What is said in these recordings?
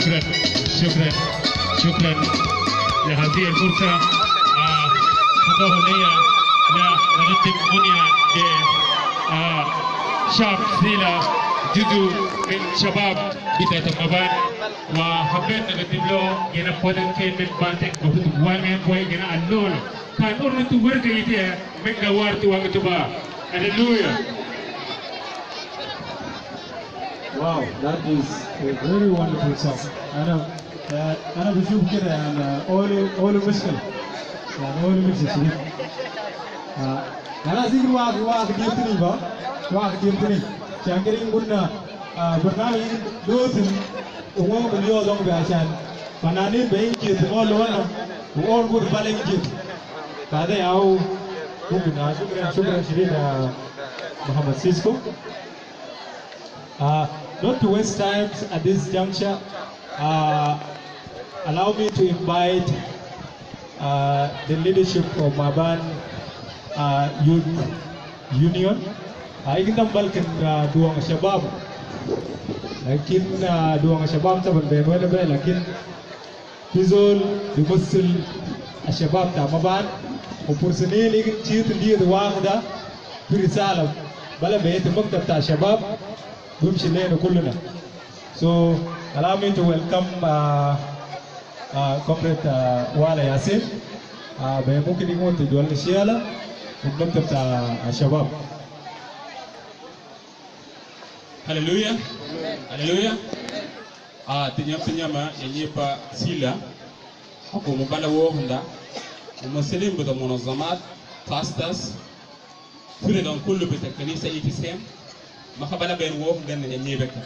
شكرا شكرا شكرا لهذه الفرصة تضاف لي لنقدم أغنية لشاب سيلا جزء من شباب بداية مبان وحبيت نقدم له جنا بدن كين من بانتك وان بوي جنا اللون كان أورن تبرك يتيه من جوار توان تبا هللويا. Wow, that is a very wonderful song. أنا بشوف كده يعني أول مشكل يعني أول مشكل. أنا أذكر واحد جبتني عشان كده قلنا برنامج دوسن وهم بليو دون بعشان فنانين بين جيت مول وانا وأول قول بالين جيت هذا ياو ممكن شكرا شديد محمد سيسكو. Not to waste time at this juncture, allow me to invite the leadership of Maban Youth Union. Kita balikin duang shabab, lakin duang shabab taban berbeda beda, lakin Fizol dimusil shabab ta Maban, وبرسنين يمكن تيجي تدير واحدة في رسالة بلا بيت مكتب تا shabab. بمشي لنا كلنا. So allow me to welcome Comrade Wala Yasin. ممكن يكون تجول الشيالة ومكتب الشباب. Hallelujah. Hallelujah. Tinyama yenyepa sila. Ako mubala wohunda. Umusilim bida munazamat, pastors. Freedom kullu bita kanisa ITSM. makabala ben wo ben ne nyebeka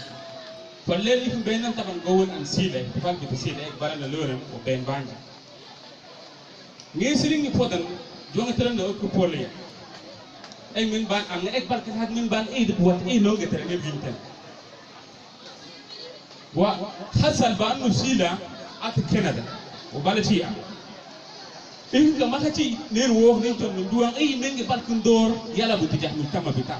falle li fu ben taban gowon an sile fal bi sile ek bala na lorem o ben banja ngi siringi fodan jonga telan do ko polle ay min ban am ek bal ka min ban e de wat e no ngete ne binten wa hasal ban no sila at Canada o balati am inga makati ne wo ne to nduwa e min ngi bal kun dor yala bu tijah min tama bita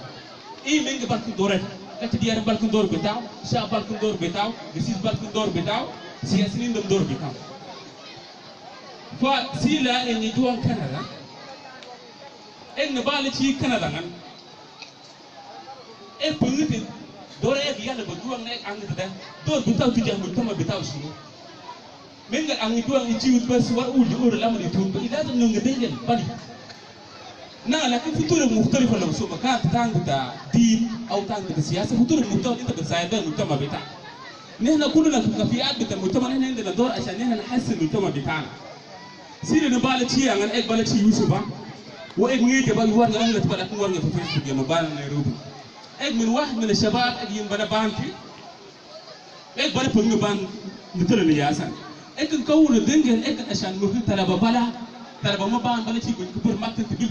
mingi balkun dore kati diar balkun dor betaw sha balkun dor betaw disis balkun dor betaw siyasinin dum dor betaw fa sila en juwan Canada en bali ci Canada ngan e pungiti dore e yalla ba juwan nek angata dor betaw tijah mu tama betaw sunu minga angi juwan ci wut bas war ul ur lamani tun ba ida dum nga dengen bali لكن فطور مختلفة لو سوما كانت تانغتا دين أو تانغتا سياسة فطور مختلف أنت بتساعدنا المجتمع بتاعنا. نحن كلنا كفئات بتاع المجتمع نحن عندنا دور عشان نحن نحسن المجتمع بتاعنا. سير نبالة شيء عن إك بالة شيء يوسفا وإك ميت بقى يوارد أنا تبغى أكون وارد في فيسبوك يا مبالة نيروبي. إك من واحد من الشباب إك ينبغى بانكي إك بالة بنيو بان مثل نياسان. إك نكون الدنيا إك عشان ممكن ترى ببالة ترى بمبان بالة شيء كبر ما تنتبه